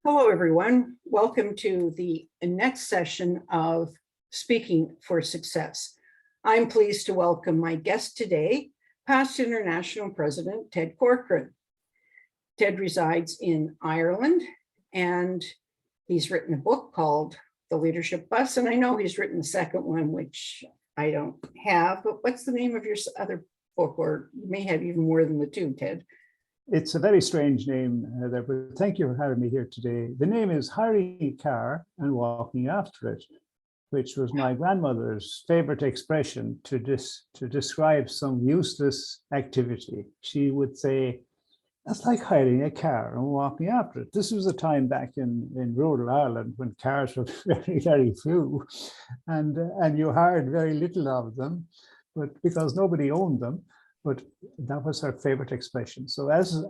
Hello, everyone. Welcome to the next session of Speaking for Success. I'm pleased to welcome my guest today, past international president, Ted Corcoran. Ted resides in Ireland, and he's written a book called The Leadership Bus, and I know he's written the second one, which I don't have, but what's the name of your other book? Or you may have even more than the two, Ted. It's a very strange name, Heather, but thank you for having me here today. The name is Hiring a Car and Walking After It, which was my grandmother's favorite expression to describe some useless activity. She would say, that's like hiring a car and walking after it. This was a time back in rural Ireland when cars were very, very few, and you hired very little of them, but because nobody owned them. But that was her favorite expression. So as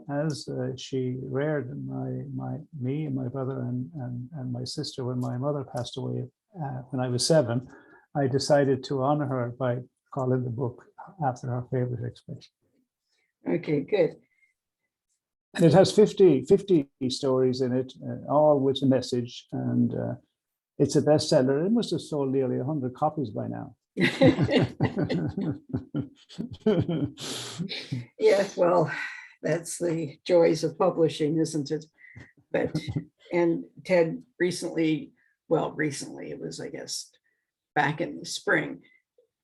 she reared me and my brother and my sister when my mother passed away when I was 7, I decided to honor her by calling the book after her favorite expression. Okay, good. And it has 50 stories in it, all with a message, and it's a bestseller. It must have sold nearly 100 copies by now. Yes, well, that's the joys of publishing, isn't it? But and Ted recently, it was, I guess, back in the spring,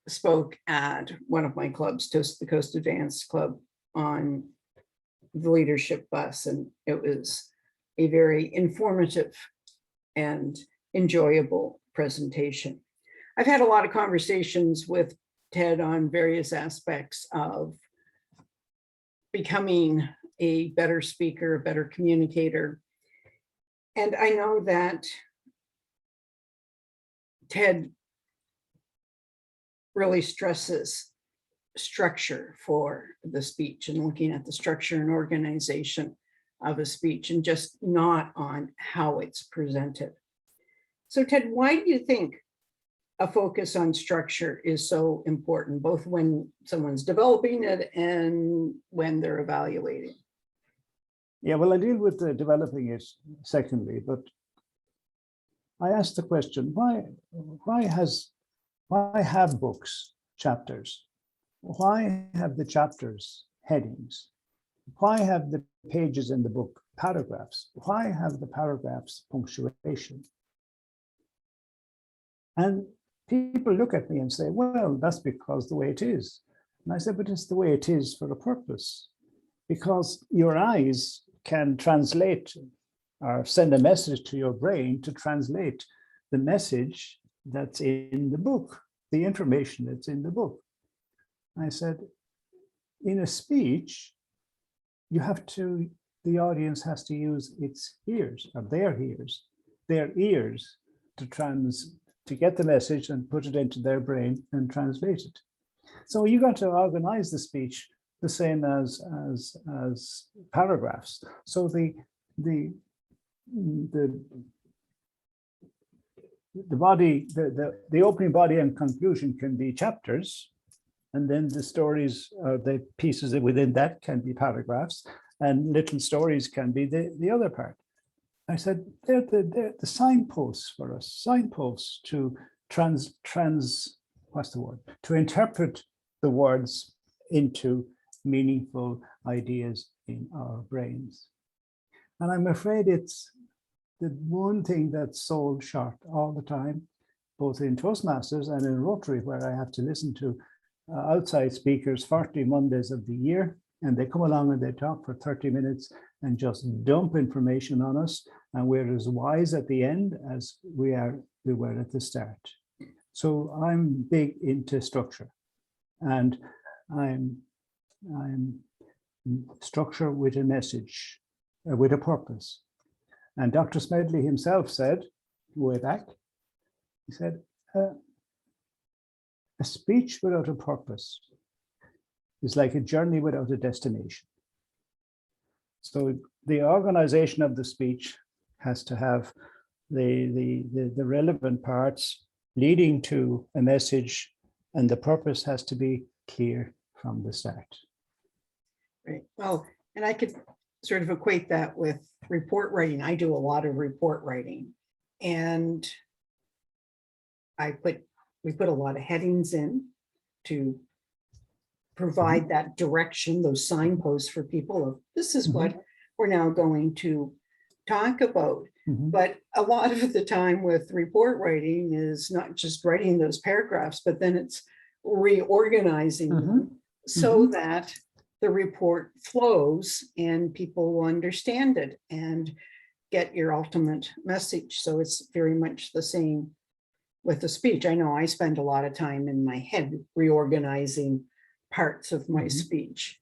spoke at one of my clubs, the Coast Advanced Club, on the leadership bus, and it was a very informative and enjoyable presentation. I've had a lot of conversations with Ted on various aspects of becoming a better speaker, a better communicator. And I know that Ted really stresses structure for the speech and looking at the structure and organization of a speech and just not on how it's presented. So Ted, why do you think a focus on structure is so important, both when someone's developing it and when they're evaluating? Yeah, well, I deal with developing it secondly, but I asked the question, why have books chapters? Why have the chapters headings? Why have the pages in the book paragraphs? Why have the paragraphs punctuation? And people look at me and say, well, that's because the way it is. And I said, but it's the way it is for a purpose, because your eyes can translate or send a message to your brain to translate the message that's in the book, the information that's in the book. I said, in a speech, the audience has to use its ears, or their ears to get the message and put it into their brain and translate it. So you got to organize the speech the same as paragraphs. So the body, the opening body and conclusion can be chapters, and then the stories, the pieces within that can be paragraphs, and little stories can be the other part. I said, they're the signposts for us, signposts to to interpret the words into meaningful ideas in our brains. And I'm afraid it's the one thing that's sold short all the time, both in Toastmasters and in Rotary, where I have to listen to outside speakers 40 Mondays of the year, and they come along and they talk for 30 minutes and just dump information on us, and we're as wise at the end as we were at the start. So I'm big into structure, and I'm structure with a message, with a purpose. And Dr. Smedley himself said, way back, he said, a speech without a purpose is like a journey without a destination. So the organization of the speech has to have the relevant parts leading to a message, and the purpose has to be clear from the start. Right. Well, and I could sort of equate that with report writing. I do a lot of report writing, and we put a lot of headings in to provide that direction, those signposts for people of this is what we're now going to talk about. But a lot of the time with report writing is not just writing those paragraphs, but then it's reorganizing them so that the report flows and people will understand it and get your ultimate message. So it's very much the same with the speech. I know I spend a lot of time in my head reorganizing parts of my speech.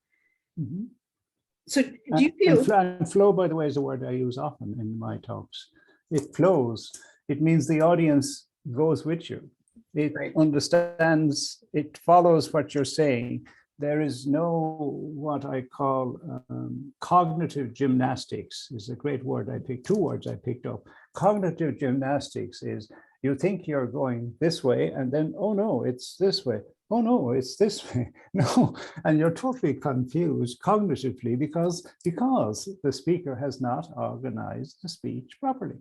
So do you feel— and flow, by the way, is a word I use often in my talks. It flows. It means the audience goes with you. It understands, it follows what you're saying. There is no, what I call cognitive gymnastics is a great word I picked, two words I picked up. Cognitive gymnastics is you think you're going this way and then, oh no, it's this way. Oh no, it's this way. No, and you're totally confused cognitively because the speaker has not organized the speech properly.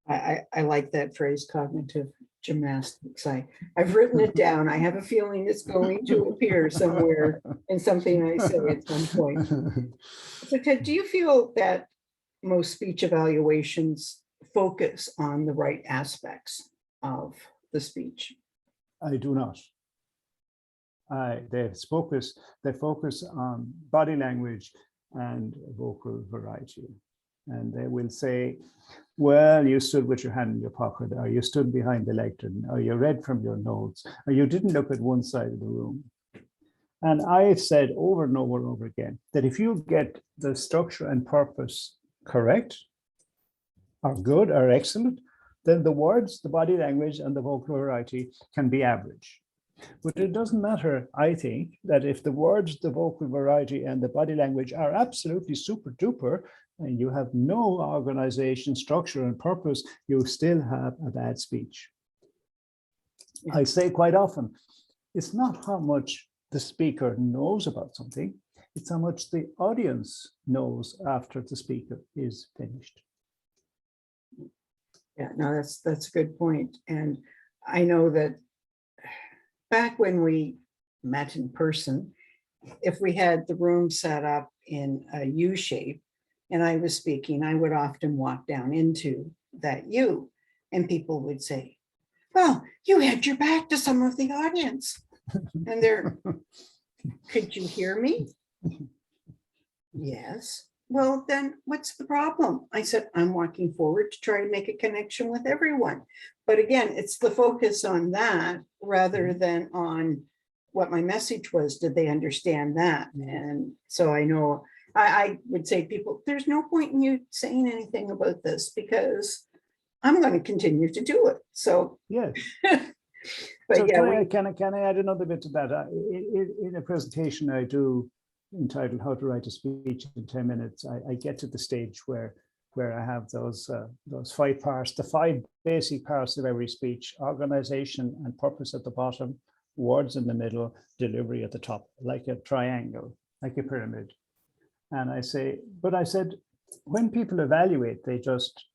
I like that phrase, cognitive gymnastics. I've written it down. I have a feeling it's going to appear somewhere in something I say at some point. So Ted, do you feel that most speech evaluations focus on the right aspects of the speech? I do not. They focus on body language and vocal variety. And they will say, well, you stood with your hand in your pocket, or you stood behind the lectern, or you read from your notes, or you didn't look at one side of the room. And I've said over and over and over again that if you get the structure and purpose correct, or good, or excellent, then the words, the body language, and the vocal variety can be average. But it doesn't matter, I think, that if the words, the vocal variety, and the body language are absolutely super duper, and you have no organization, structure, and purpose, you still have a bad speech. I say quite often, it's not how much the speaker knows about something, it's how much the audience knows after the speaker is finished. Yeah, no, that's a good point. And I know that back when we met in person, if we had the room set up in a U shape and I was speaking, I would often walk down into that U and people would say, well, you had your back to some of the audience. And they're, could you hear me? Yes. Well, then what's the problem? I said, I'm walking forward to try and make a connection with everyone. But again, it's the focus on that rather than on what my message was. Did they understand that? And so I know I would say people, there's no point in you saying anything about this because I'm going to continue to do it. So yeah. But so yeah, can I add another bit to that? In a presentation I do entitled How to Write a Speech in 10 Minutes, I get to the stage where I have those 5 parts, the 5 basic parts of every speech: organization and purpose at the bottom, words in the middle, delivery at the top, like a triangle, like a pyramid. And I said, when people evaluate, they just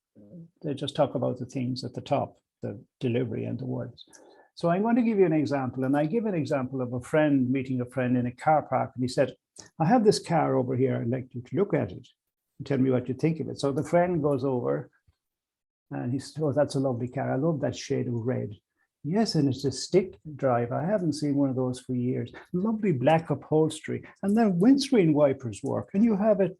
talk about the things at the top, the delivery and the words. So I'm going to give you an example, and I give an example of a friend meeting a friend in a car park, and he said, I have this car over here, I'd like you to look at it and tell me what you think of it. So the friend goes over and he says, oh, that's a lovely car. I love that shade of red. Yes, and it's a stick drive. I haven't seen one of those for years. Lovely black upholstery. And then windscreen wipers work. And you have a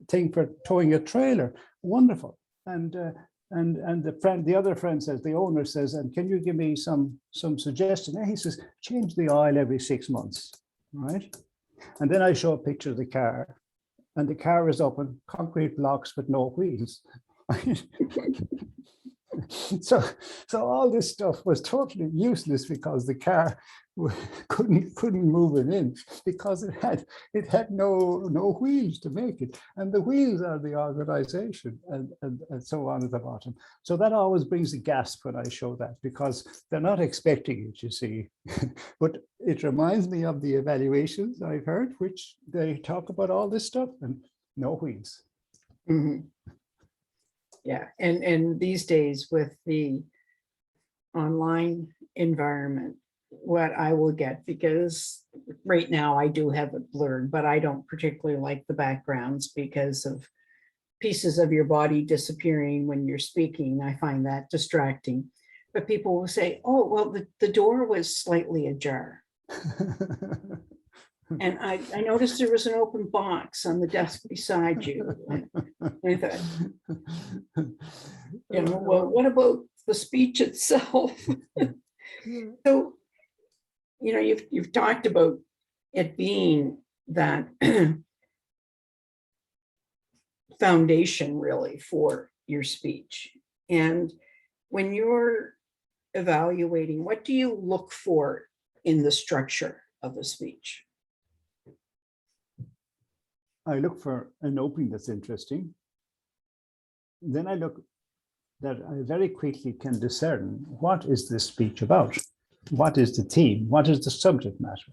thing for towing a trailer. Wonderful. And the other friend says, the owner says, and can you give me some suggestion? And he says, change the oil every 6 months, right? And then I show a picture of the car, and the car is open, concrete blocks with no wheels. So all this stuff was totally useless because the car couldn't move an inch because it had no wheels to make it, and the wheels are the organization, and so on at the bottom. So that always brings a gasp when I show that, because they're not expecting it, you see. But it reminds me of the evaluations I've heard, which they talk about all this stuff and no wheels. Mhm. Yeah, and these days with the online environment, what I will get, because right now I do have it blurred, but I don't particularly like the backgrounds because of pieces of your body disappearing when you're speaking. I find that distracting. But people will say, oh, well, the door was slightly ajar. And I noticed there was an open box on the desk beside you. And I thought, well, what about the speech itself? So, you've talked about it being that foundation really for your speech. And when you're evaluating, what do you look for in the structure of a speech? I look for an opening that's interesting. Then I look that I very quickly can discern what is this speech about? What is the theme? What is the subject matter?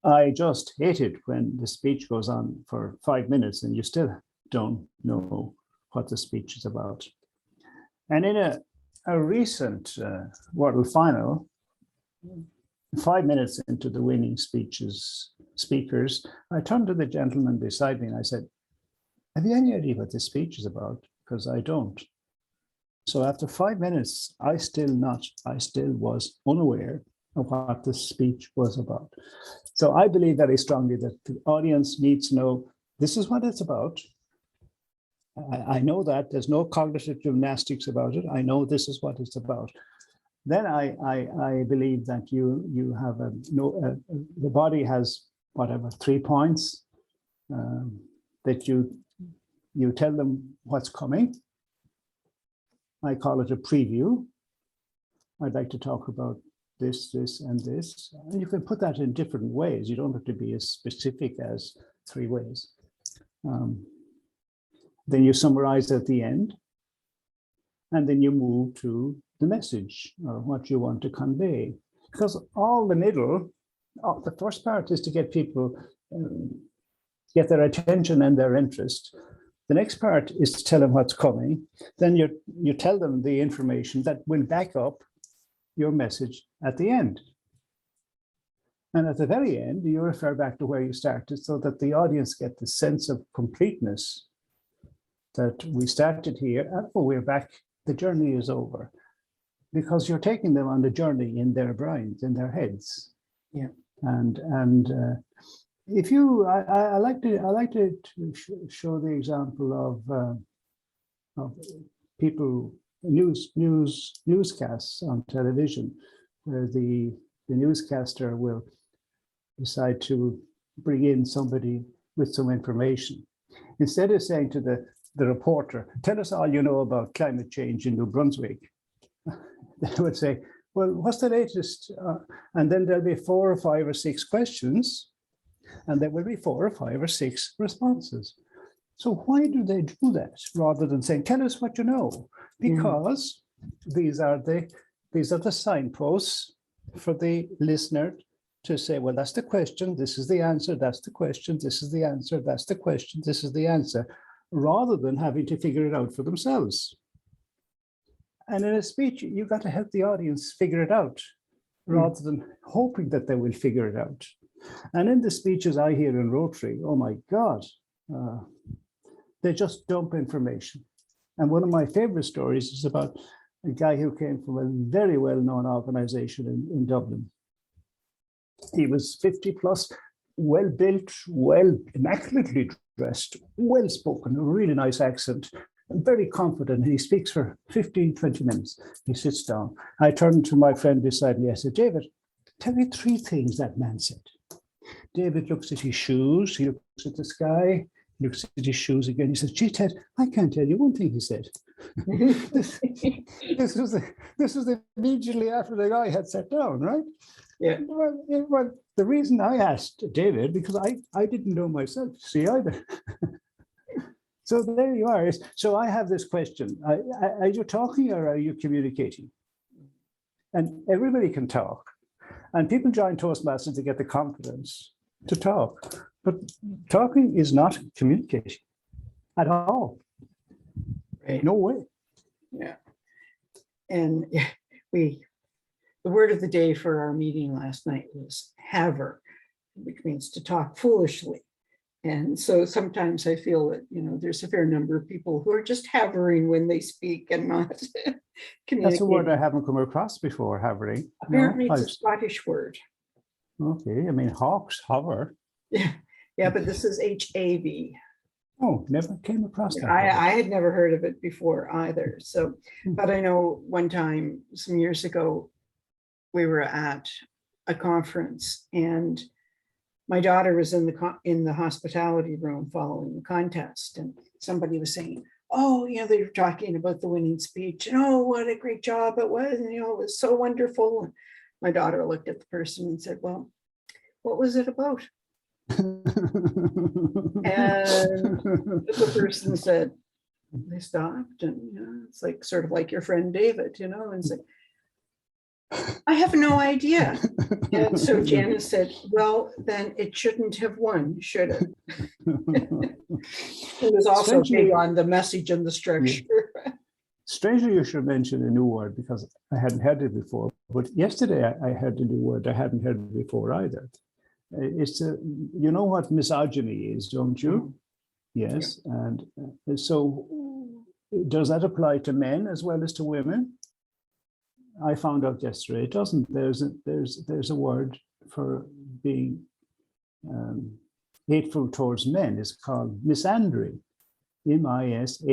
I just hate it when the speech goes on for 5 minutes and you still don't know what the speech is about. And in a recent World Final, 5 minutes into the winning speakers, I turned to the gentleman beside me and I said, have you any idea what this speech is about? Because I don't. So after 5 minutes, I still was unaware of what the speech was about. So I believe very strongly that the audience needs to know this is what it's about. I know that there's no cognitive gymnastics about it. I know this is what it's about. Then I believe that you have the body has whatever 3 points that you tell them what's coming. I call it a preview. I'd like to talk about this, this, and this. And you can put that in different ways. You don't have to be as specific as 3 ways. Then you summarize at the end. And then you move to the message or what you want to convey. Because all the middle, the first part is to get people, get their attention and their interest. The next part is to tell them what's coming. Then you tell them the information that will back up your message at the end. And at the very end, you refer back to where you started so that the audience get the sense of completeness that we started here, and we're back, the journey is over. Because you're taking them on the journey in their brains, in their heads. Yeah. And if you, I like to show the example of people, newscasts on television, where the newscaster will decide to bring in somebody with some information. Instead of saying to the reporter, tell us all you know about climate change in New Brunswick, they would say, well, what's the latest? And then there'll be 4 or 5 or 6 questions, and there will be 4 or 5 or 6 responses. So why do they do that rather than saying, tell us what you know? Because these are the signposts for the listener to say, well, that's the question, this is the answer, that's the question, this is the answer, that's the question, this is the answer, rather than having to figure it out for themselves. And in a speech, you've got to help the audience figure it out, rather than hoping that they will figure it out. And in the speeches I hear in Rotary, oh my God, they just dump information. And one of my favorite stories is about a guy who came from a very well-known organization in Dublin. He was 50 plus, well-built, immaculately dressed, well-spoken, a really nice accent, and very confident. He speaks for 15, 20 minutes. He sits down. I turned to my friend beside me. I said, David, tell me 3 things that man said. David looks at his shoes. He looks at the sky. He looks at his shoes again. He says, gee, Ted, I can't tell you one thing he said. this was immediately after the guy had sat down, right? Yeah. Well, the reason I asked David, because I didn't know myself, see, either. So there you are. So I have this question. Are you talking or are you communicating? And everybody can talk. And people join Toastmasters to get the confidence to talk. But talking is not communication at all. Right. No way. Yeah. And the word of the day for our meeting last night was haver, which means to talk foolishly. And so sometimes I feel that, there's a fair number of people who are just havering when they speak and not communicating. That's a word I haven't come across before, havering. Apparently it's a Scottish word. Okay, I mean, hawks hover. Yeah, but this is HAV. Oh, never came across that. I had never heard of it before either. So, but I know one time, some years ago, we were at a conference and my daughter was in the hospitality room following the contest, and somebody was saying, oh, they were talking about the winning speech, and oh, what a great job it was, and it was so wonderful. And my daughter looked at the person and said, well, what was it about? And the person said, they stopped, and it's like sort of like your friend David, and said, I have no idea. And so Janice said, well, then it shouldn't have won, should it? It was also big on the message and the structure. Yeah. Strangely, you should mention a new word because I hadn't heard it before. But yesterday I heard a new word I hadn't heard it before either. It's you know what misogyny is, don't you? Mm-hmm. Yes. Yeah. And so does that apply to men as well as to women? I found out yesterday it doesn't. There's a word for being hateful towards men. It's called misandry, misandry.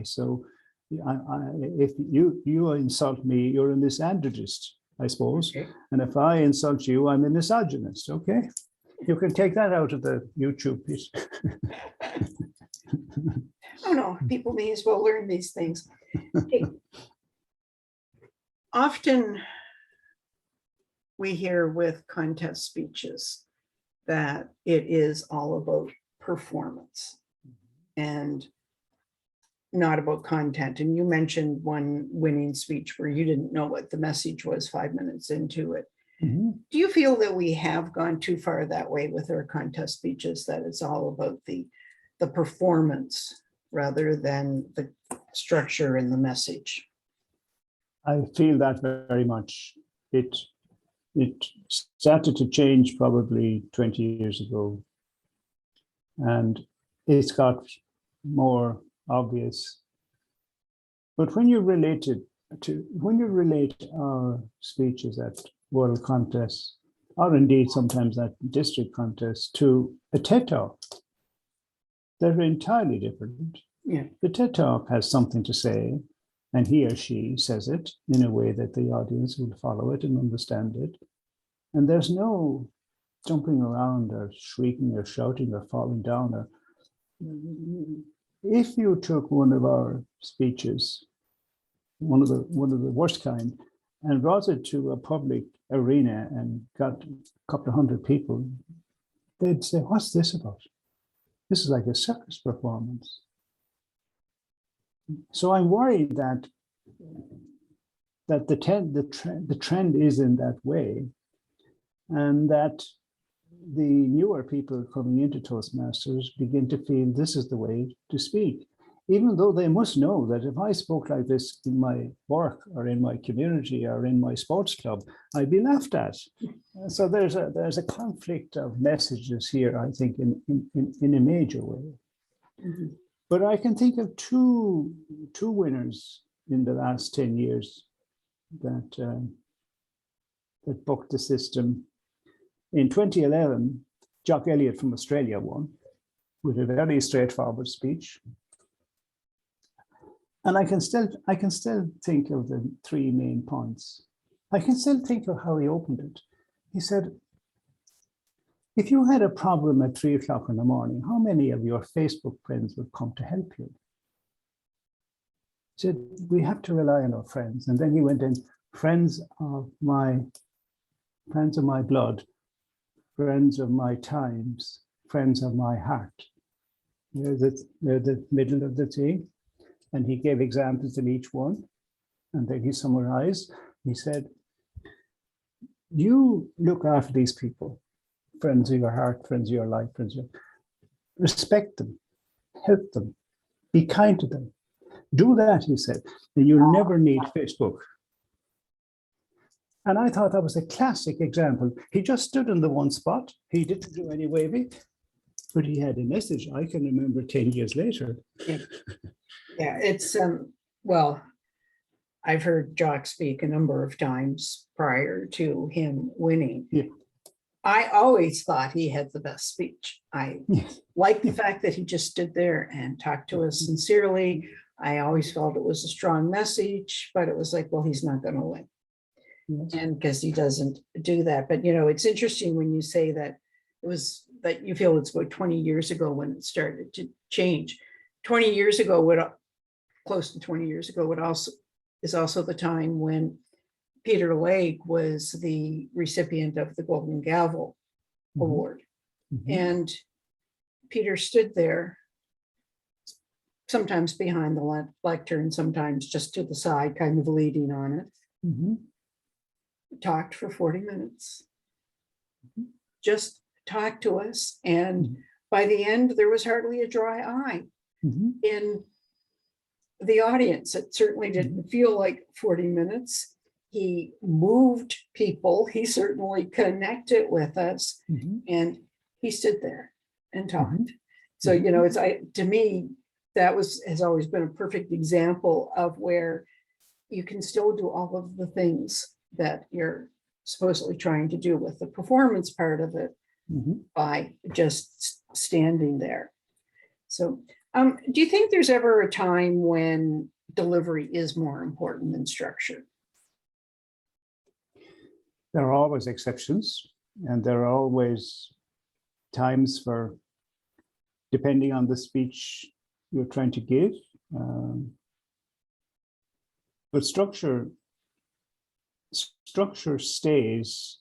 So if you insult me, you're a misandrist, I suppose. Okay. And if I insult you, I'm a misogynist. Okay, you can take that out of the YouTube piece. Oh no, people may as well learn these things. Okay. Often we hear with contest speeches that it is all about performance and not about content. And you mentioned one winning speech where you didn't know what the message was 5 minutes into it. Mm-hmm. Do you feel that we have gone too far that way with our contest speeches, that it's all about the performance rather than the structure and the message? I feel that very much. It started to change probably 20 years ago, and it's got more obvious. But when you relate our speeches at world contests, or indeed sometimes at district contests, to a TED Talk, they're entirely different. Yeah. The TED Talk has something to say, and he or she says it in a way that the audience will follow it and understand it. And there's no jumping around or shrieking or shouting or falling down. Or if you took one of our speeches, one of the worst kind, and brought it to a public arena and got a couple of hundred people, they'd say, "What's this about? This is like a circus performance." So I'm worried that the trend is in that way, and that the newer people coming into Toastmasters begin to feel this is the way to speak, even though they must know that if I spoke like this in my work or in my community or in my sports club, I'd be laughed at. So there's a conflict of messages here, I think, in a major way. Mm-hmm. But I can think of two winners in the last 10 years that bucked the system. In 2011, Jock Elliott from Australia won with a very straightforward speech. And I can still think of the three main points. I can still think of how he opened it. He said, if you had a problem at 3 o'clock in the morning, how many of your Facebook friends would come to help you? He said, we have to rely on our friends. And then he went in, friends of my friends of my blood, friends of my times, friends of my heart. They're the middle of the thing. And he gave examples in each one. And then he summarized. He said, you look after these people, friends of your heart, friends of your life, respect them, help them, be kind to them. Do that, he said, and you'll never need Facebook. And I thought that was a classic example. He just stood in the one spot. He didn't do any waving, but he had a message I can remember 10 years later. Yeah, it's, well, I've heard Jock speak a number of times prior to him winning. Yeah. I always thought he had the best speech. I Yes. like the fact that he just stood there and talked to us sincerely. I always felt it was a strong message, but it was like, well, he's not going to win. Yes. And because he doesn't do that. But, you know, it's interesting when you say that it was that you feel it's about 20 years ago when it started to change. 20 years ago, close to 20 years ago, is also the time when Peter Lake was the recipient of the Golden Gavel Award. And Peter stood there, sometimes behind the lectern, sometimes just to the side, kind of leading on it. Talked for 40 minutes. Just talked to us. And by the end, there was hardly a dry eye in the audience. It certainly didn't feel like 40 minutes. He moved people. He certainly connected with us, and he stood there and talked. So, you know, to me, that has always been a perfect example of where you can still do all of the things that you're supposedly trying to do with the performance part of it by just standing there. So, do you think there's ever a time when delivery is more important than structure? There are always exceptions, and there are always times for, depending on the speech you're trying to give. But structure stays,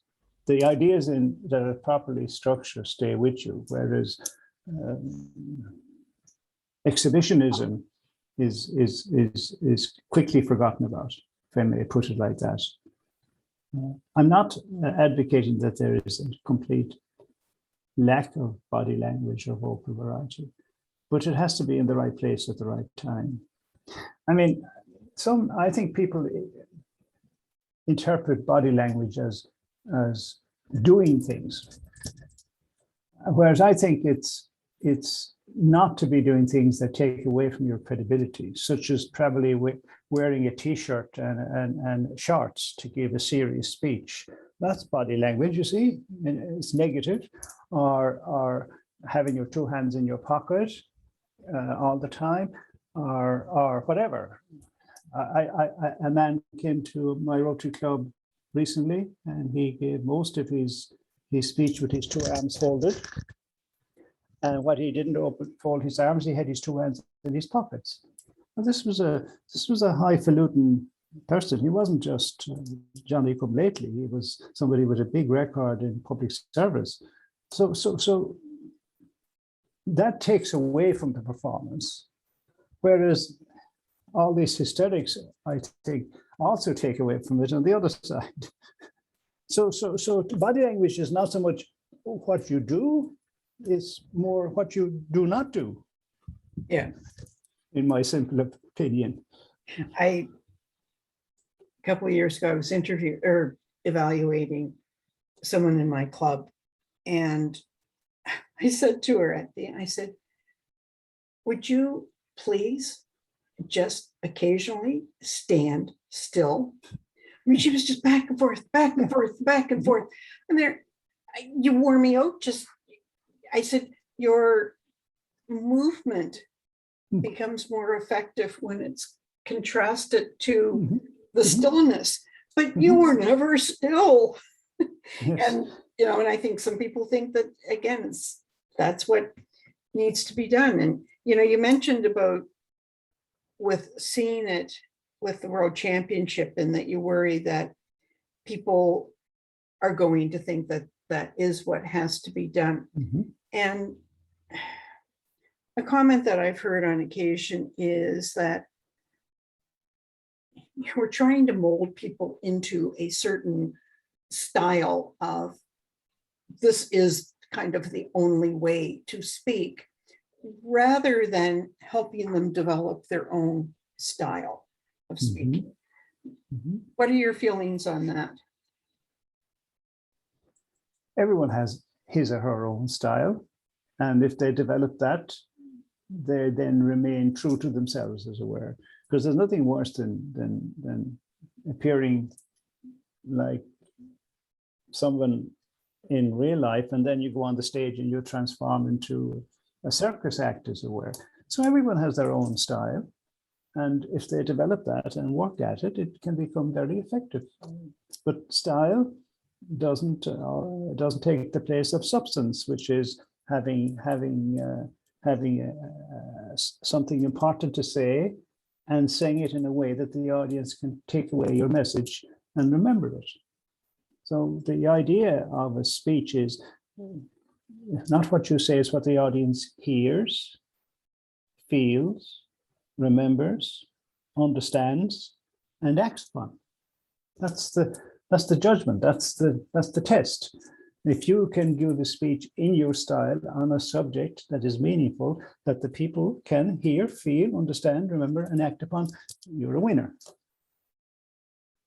the ideas that are properly structured stay with you, whereas exhibitionism is quickly forgotten about, if I may put it like that. I'm not advocating that there is a complete lack of body language or vocal variety, but it has to be in the right place at the right time. I mean, I think people interpret body language as doing things, whereas I think it's not to be doing things that take away from your credibility, such as probably wearing a t-shirt and shorts to give a serious speech. That's body language, you see, and it's negative. Or having your two hands in your pocket all the time, or whatever. A man came to my Rotary Club recently, and he gave most of his speech with his two arms folded. And what he didn't fold his arms, he had his two hands in his pockets. And this was a highfalutin person. He wasn't just Johnny come lately. He was somebody with a big record in public service. So that takes away from the performance, whereas all these hysterics, I think, also take away from it on the other side. So body language is not so much what you do, it's more what you do not do. Yeah. In my simple opinion. A couple of years ago, I was evaluating someone in my club, and I said to her at the end, I said, would you please just occasionally stand still? I mean, she was just back and forth, back and forth, back and forth. And you wore me out. I said, your movement becomes more effective when it's contrasted to the stillness, but you were never still. Yes. And, and I think some people think that, again, that's what needs to be done. And, you mentioned about with seeing it with the World Championship, and that you worry that people are going to think that that is what has to be done. Mhm. And a comment that I've heard on occasion is that we're trying to mold people into a certain style of this is kind of the only way to speak, rather than helping them develop their own style of speaking. Mhm. What are your feelings on that? Everyone has his or her own style. And if they develop that, they then remain true to themselves, as it were. Because there's nothing worse than appearing like someone in real life, and then you go on the stage and you transform into a circus act, as it were. So everyone has their own style. And if they develop that and work at it, it can become very effective. But style doesn't take the place of substance, which is having something important to say and saying it in a way that the audience can take away your message and remember it. So the idea of a speech is not what you say, it's what the audience hears, feels, remembers, understands, and acts upon. That's the judgment. That's the test. If you can give a speech in your style on a subject that is meaningful, that the people can hear, feel, understand, remember, and act upon, you're a winner.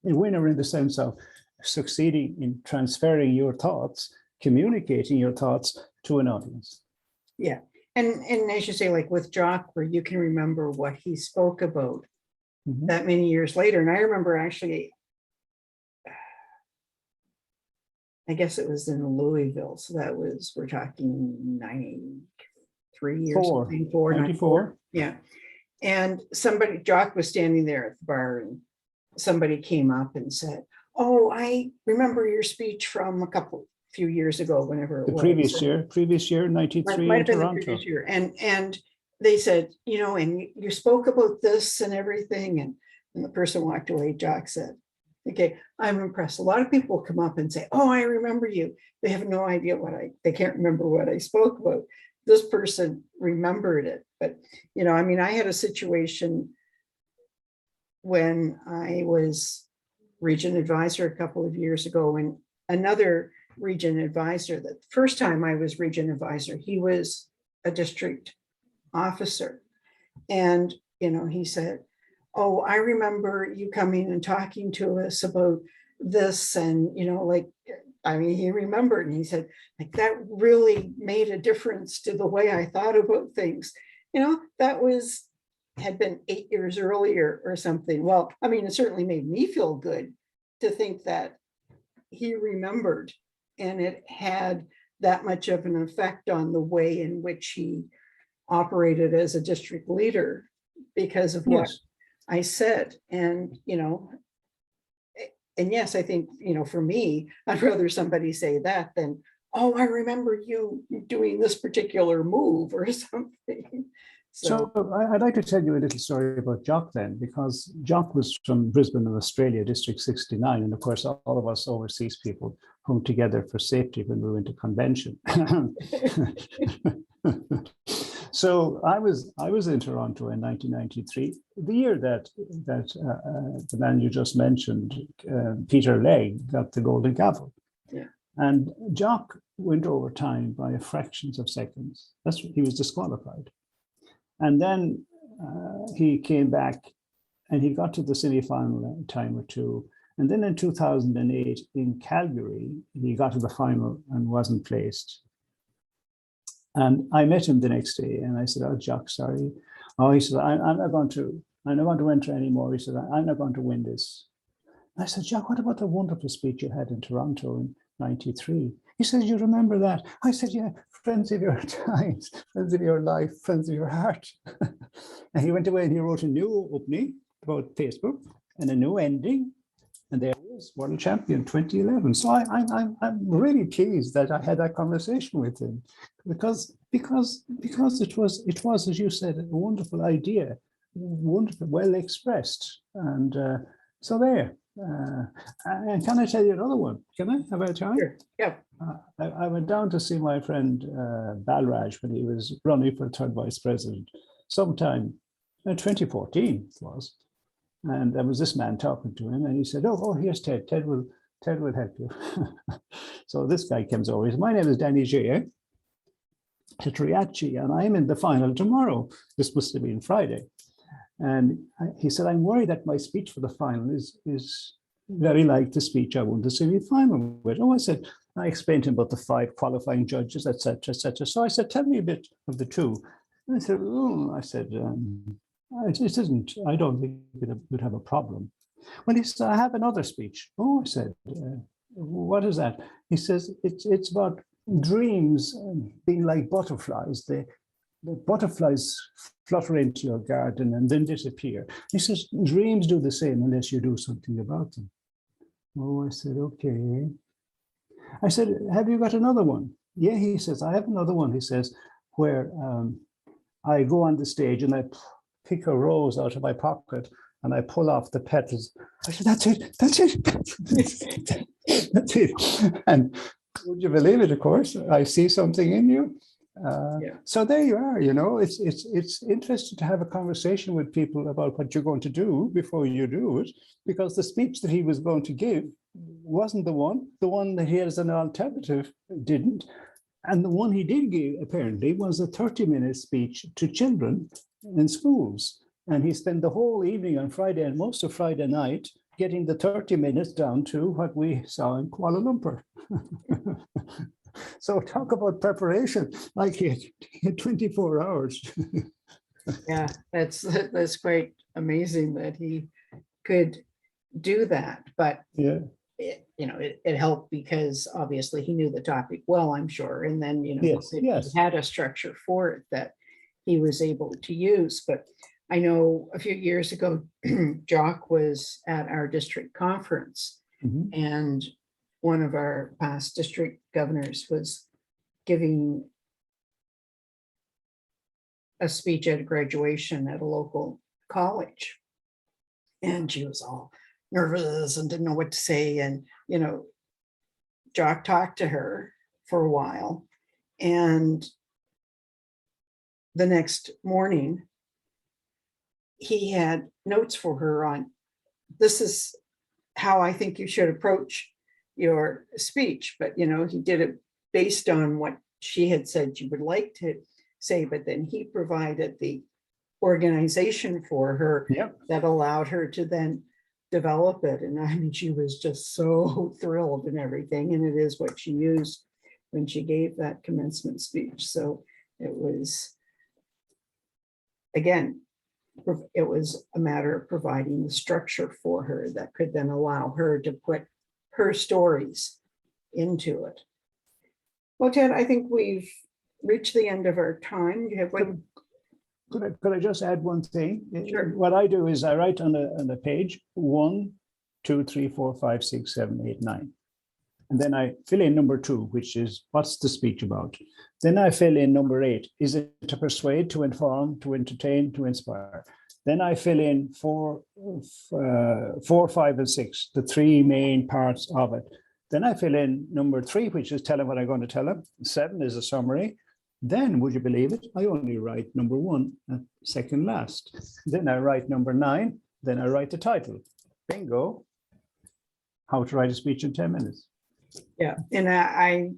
A winner in the sense of succeeding in transferring your thoughts, communicating your thoughts to an audience. Yeah. And as you say, like with Jock, where you can remember what he spoke about that many years later. And I remember actually, I guess it was in Louisville. So that was, we're talking 93 or something, 94. Yeah. And Jock was standing there at the bar, and somebody came up and said, "Oh, I remember your speech from few years ago, whenever it was. Previous year, 93 might in have been Toronto. the previous year. And they said, and you spoke about this and everything. And the person walked away. Jock said, "Okay, I'm impressed." A lot of people come up and say, "Oh, I remember you." They have no idea they can't remember what I spoke about. This person remembered it. But, I had a situation when I was region advisor a couple of years ago, and another region advisor, the first time I was region advisor, he was a district officer. And, he said, "Oh, I remember you coming and talking to us about this." And, he remembered, and he said, like, that really made a difference to the way I thought about things. That had been 8 years earlier or something. Well, it certainly made me feel good to think that he remembered, and it had that much of an effect on the way in which he operated as a district leader because of what I said. And, and yes, I think, for me, I'd rather somebody say that than, "Oh, I remember you doing this particular move," or something. So I'd like to tell you a little story about Jock then, because Jock was from Brisbane in Australia, District 69. And of course, all of us overseas people hung together for safety when we went to convention. So I was in Toronto in 1993, the year that the man you just mentioned, Peter Legg, got the Golden Gavel. Yeah. And Jock went over time by fractions of seconds. He was disqualified. And then he came back and he got to the semi-final a time or two. And then in 2008 in Calgary, he got to the final and wasn't placed. And I met him the next day and I said, "Oh, Jock, sorry." Oh, he said, I'm not going to enter anymore." He said, "I'm not going to win this." I said, "Jock, what about the wonderful speech you had in Toronto in 93? He said, "You remember that?" I said, "Yeah, friends of your times, friends of your life, friends of your heart." And he went away and he wrote a new opening about Facebook and a new ending. And there he is, world champion 2011. So I'm really pleased that I had that conversation with him, because it was, as you said, a wonderful idea, wonderful, well expressed. And so there. And can I tell you another one? Can I? Have I time? Sure. Yeah. I went down to see my friend Balraj when he was running for third vice president sometime in 2014 it was. And there was this man talking to him, and he said, "Oh, here's Ted. Ted will help you." So this guy comes over. He said, "My name is Danny J. Triaci, and I'm in the final tomorrow." This must have been Friday. And he said, "I'm worried that my speech for the final is very like the speech I won the semi-final with." Oh, I explained to him about the 5 qualifying judges, etc., etc. So I said, "Tell me a bit of the 2." And I said, "It isn't, I don't think it would have a problem." Well, he said, "I have another speech." Oh, I said, "What is that?" He says, it's about dreams being like butterflies. The butterflies flutter into your garden and then disappear. He says, dreams do the same unless you do something about them. Oh, I said, okay. I said, "Have you got another one?" Yeah, he says, "I have another one." He says, where I go on the stage and I pick a rose out of my pocket and I pull off the petals. I said, "That's it, that's it, that's it." And would you believe it? Of course, I see something in you. Yeah. So there you are. You know, it's interesting to have a conversation with people about what you're going to do before you do it, because the speech that he was going to give wasn't the one that he has an alternative didn't. And the one he did give, apparently, was a 30-minute speech to children in schools. And he spent the whole evening on Friday and most of Friday night getting the 30 minutes down to what we saw in Kuala Lumpur. So talk about preparation, like he had 24 hours. Yeah, that's quite amazing that he could do that. But Yeah. it helped because obviously he knew the topic well, I'm sure. And then, Yes, he yes. had a structure for it that he was able to use. But I know a few years ago, Jock was at our district conference, Mhm. and one of our past district governors was giving a speech at a graduation at a local college. And she was all nervous and didn't know what to say. And, Jock talked to her for a while. And the next morning, he had notes for her on, "This is how I think you should approach your speech." But, he did it based on what she had said she would like to say. But then he provided the organization for her Yep. that allowed her to then develop it. And I mean, she was just so thrilled and everything. And it is what she used when she gave that commencement speech. So it was, again, it was a matter of providing the structure for her that could then allow her to put her stories into it. Well, Ted, I think we've reached the end of our time. You have one. Could I just add one thing? Sure. What I do is I write on the page 1, 2, 3, 4, 5, 6, 7, 8, 9. And then I fill in number 2, which is what's the speech about? Then I fill in number 8. Is it to persuade, to inform, to entertain, to inspire? Then I fill in 4, 5, and 6, the 3 main parts of it. Then I fill in number 3, which is tell him what I'm going to tell him. 7 is a summary. Then, would you believe it, I only write number 1 at second last. Then I write number 9. Then I write the title. Bingo. How to write a speech in 10 minutes. Yeah, and I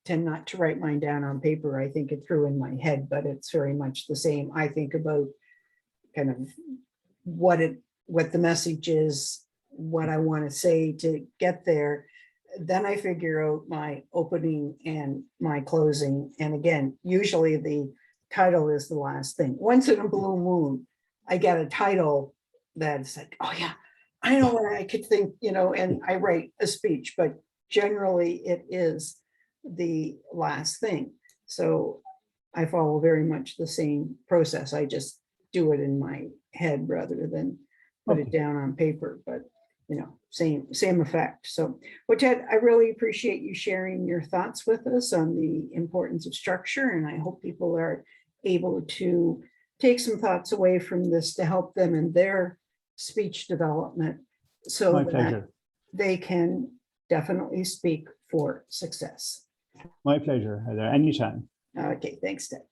tend not to write mine down on paper. I think it through in my head, but it's very much the same. I think about kind of what the message is, what I want to say to get there. Then I figure out my opening and my closing. And again, usually the title is the last thing. Once in a blue moon, I get a title that's like, oh yeah, I know what I could think, and I write a speech, but generally it is the last thing. So I follow very much the same process. I just do it in my head rather than put it down on paper, but same effect. So, well, Ted, I really appreciate you sharing your thoughts with us on the importance of structure. And I hope people are able to take some thoughts away from this to help them in their speech development so My that pleasure. they can definitely speak for success. My pleasure, Heather. Anytime. Okay, thanks, Ted.